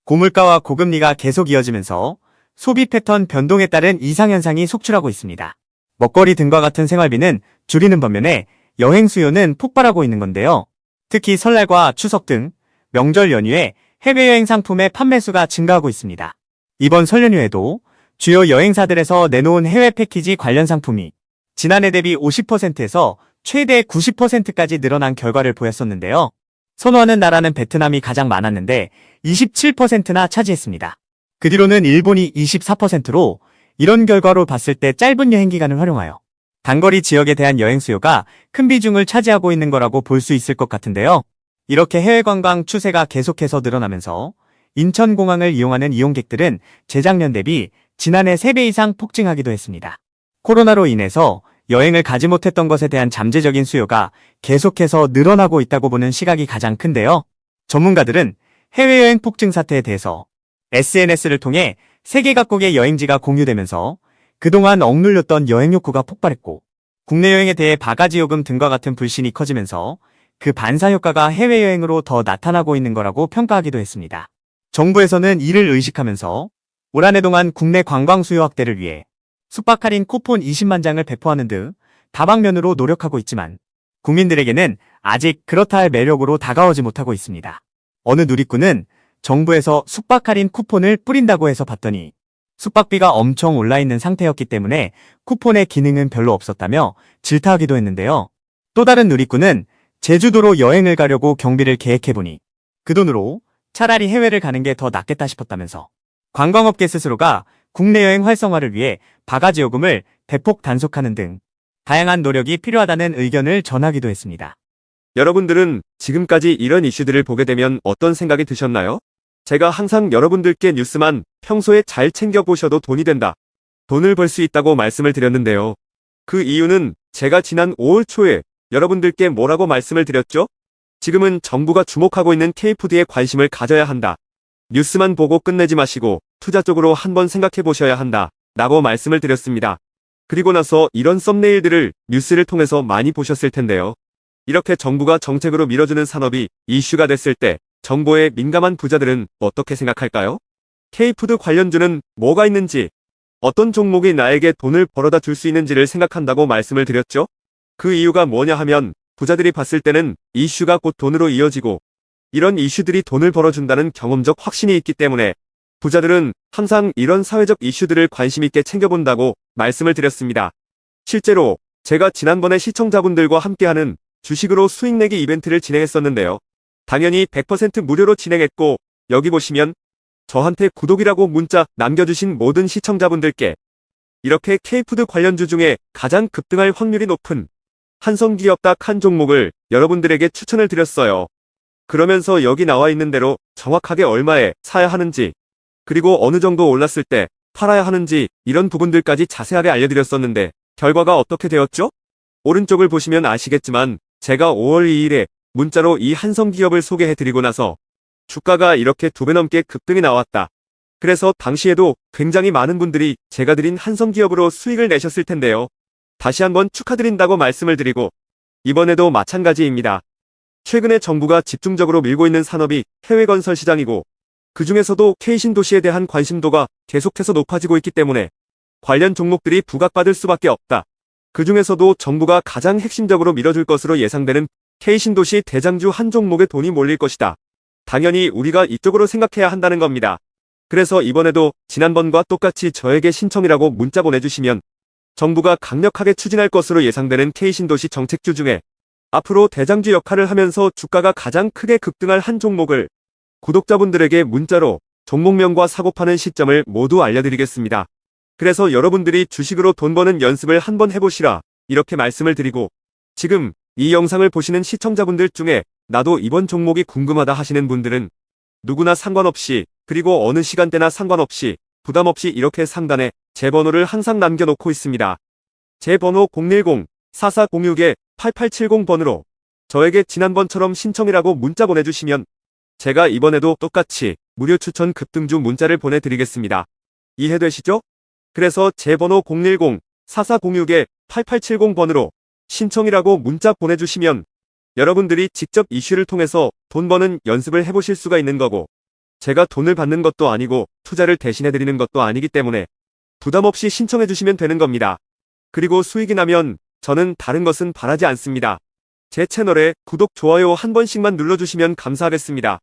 고물가와 고금리가 계속 이어지면서 소비 패턴 변동에 따른 이상현상이 속출하고 있습니다. 먹거리 등과 같은 생활비는 줄이는 반면에 여행 수요는 폭발하고 있는 건데요. 특히 설날과 추석 등 명절 연휴에 해외여행 상품의 판매수가 증가하고 있습니다. 이번 설 연휴에도 주요 여행사들에서 내놓은 해외 패키지 관련 상품이 지난해 대비 50%에서 최대 90%까지 늘어난 결과를 보였었는데요. 선호하는 나라는 베트남이 가장 많았는데 27%나 차지했습니다. 그 뒤로는 일본이 24%로 이런 결과로 봤을 때 짧은 여행 기간을 활용하여 단거리 지역에 대한 여행 수요가 큰 비중을 차지하고 있는 거라고 볼 수 있을 것 같은데요. 이렇게 해외 관광 추세가 계속해서 늘어나면서 인천공항을 이용하는 이용객들은 재작년 대비 지난해 3배 이상 폭증하기도 했습니다. 코로나로 인해서 여행을 가지 못했던 것에 대한 잠재적인 수요가 계속해서 늘어나고 있다고 보는 시각이 가장 큰데요. 전문가들은 해외여행 폭증 사태에 대해서 SNS를 통해 세계 각국의 여행지가 공유되면서 그동안 억눌렸던 여행 욕구가 폭발했고 국내 여행에 대해 바가지 요금 등과 같은 불신이 커지면서 그 반사 효과가 해외여행으로 더 나타나고 있는 거라고 평가하기도 했습니다. 정부에서는 이를 의식하면서 올 한 해 동안 국내 관광 수요 확대를 위해 숙박 할인 쿠폰 20만 장을 배포하는 등 다방면으로 노력하고 있지만 국민들에게는 아직 그렇다 할 매력으로 다가오지 못하고 있습니다. 어느 누리꾼은 정부에서 숙박 할인 쿠폰을 뿌린다고 해서 봤더니 숙박비가 엄청 올라있는 상태였기 때문에 쿠폰의 기능은 별로 없었다며 질타하기도 했는데요. 또 다른 누리꾼은 제주도로 여행을 가려고 경비를 계획해보니 그 돈으로 차라리 해외를 가는 게 더 낫겠다 싶었다면서 관광업계 스스로가 국내 여행 활성화를 위해 바가지 요금을 대폭 단속하는 등 다양한 노력이 필요하다는 의견을 전하기도 했습니다. 여러분들은 지금까지 이런 이슈들을 보게 되면 어떤 생각이 드셨나요? 제가 항상 여러분들께 뉴스만 평소에 잘 챙겨보셔도 돈이 된다, 돈을 벌 수 있다고 말씀을 드렸는데요. 그 이유는 제가 지난 5월 초에 여러분들께 뭐라고 말씀을 드렸죠? 지금은 정부가 주목하고 있는 K푸드에 관심을 가져야 한다. 뉴스만 보고 끝내지 마시고 투자 쪽으로 한번 생각해 보셔야 한다 라고 말씀을 드렸습니다. 그리고 나서 이런 썸네일들을 뉴스를 통해서 많이 보셨을 텐데요. 이렇게 정부가 정책으로 밀어주는 산업이 이슈가 됐을 때 정보에 민감한 부자들은 어떻게 생각할까요? K푸드 관련주는 뭐가 있는지, 어떤 종목이 나에게 돈을 벌어다 줄 수 있는지를 생각한다고 말씀을 드렸죠? 그 이유가 뭐냐 하면 부자들이 봤을 때는 이슈가 곧 돈으로 이어지고 이런 이슈들이 돈을 벌어준다는 경험적 확신이 있기 때문에 부자들은 항상 이런 사회적 이슈들을 관심 있게 챙겨본다고 말씀을 드렸습니다. 실제로 제가 지난번에 시청자분들과 함께하는 주식으로 수익 내기 이벤트를 진행했었는데요. 당연히 100% 무료로 진행했고 여기 보시면 저한테 구독이라고 문자 남겨주신 모든 시청자분들께 이렇게 K푸드 관련주 중에 가장 급등할 확률이 높은 한성기업 딱 한 종목을 여러분들에게 추천을 드렸어요. 그러면서 여기 나와 있는 대로 정확하게 얼마에 사야 하는지, 그리고 어느 정도 올랐을 때 팔아야 하는지 이런 부분들까지 자세하게 알려드렸었는데 결과가 어떻게 되었죠? 오른쪽을 보시면 아시겠지만 제가 5월 2일에 문자로 이 한성기업을 소개해드리고 나서 주가가 이렇게 2배 넘게 급등이 나왔다. 그래서 당시에도 굉장히 많은 분들이 제가 드린 한성기업으로 수익을 내셨을 텐데요. 다시 한번 축하드린다고 말씀을 드리고 이번에도 마찬가지입니다. 최근에 정부가 집중적으로 밀고 있는 산업이 해외 건설 시장이고 그 중에서도 K신도시에 대한 관심도가 계속해서 높아지고 있기 때문에 관련 종목들이 부각받을 수밖에 없다. 그 중에서도 정부가 가장 핵심적으로 밀어줄 것으로 예상되는 K신도시 대장주 한 종목에 돈이 몰릴 것이다. 당연히 우리가 이쪽으로 생각해야 한다는 겁니다. 그래서 이번에도 지난번과 똑같이 저에게 신청이라고 문자 보내주시면 정부가 강력하게 추진할 것으로 예상되는 K신도시 정책주 중에 앞으로 대장주 역할을 하면서 주가가 가장 크게 급등할 한 종목을 구독자분들에게 문자로 종목명과 사고 파는 시점을 모두 알려드리겠습니다. 그래서 여러분들이 주식으로 돈 버는 연습을 한번 해보시라 이렇게 말씀을 드리고, 지금 이 영상을 보시는 시청자분들 중에 나도 이번 종목이 궁금하다 하시는 분들은 누구나 상관없이, 그리고 어느 시간대나 상관없이 부담 없이 이렇게 상단에 제 번호를 항상 남겨놓고 있습니다. 제 번호 010-4406-8870번으로 저에게 지난번처럼 신청이라고 문자 보내주시면 제가 이번에도 똑같이 무료 추천 급등주 문자를 보내드리겠습니다. 이해되시죠? 그래서 제 번호 010-4406-8870번으로 신청이라고 문자 보내주시면 여러분들이 직접 이슈를 통해서 돈 버는 연습을 해보실 수가 있는 거고, 제가 돈을 받는 것도 아니고 투자를 대신해드리는 것도 아니기 때문에 부담 없이 신청해주시면 되는 겁니다. 그리고 수익이 나면 저는 다른 것은 바라지 않습니다. 제 채널에 구독, 좋아요 한 번씩만 눌러주시면 감사하겠습니다.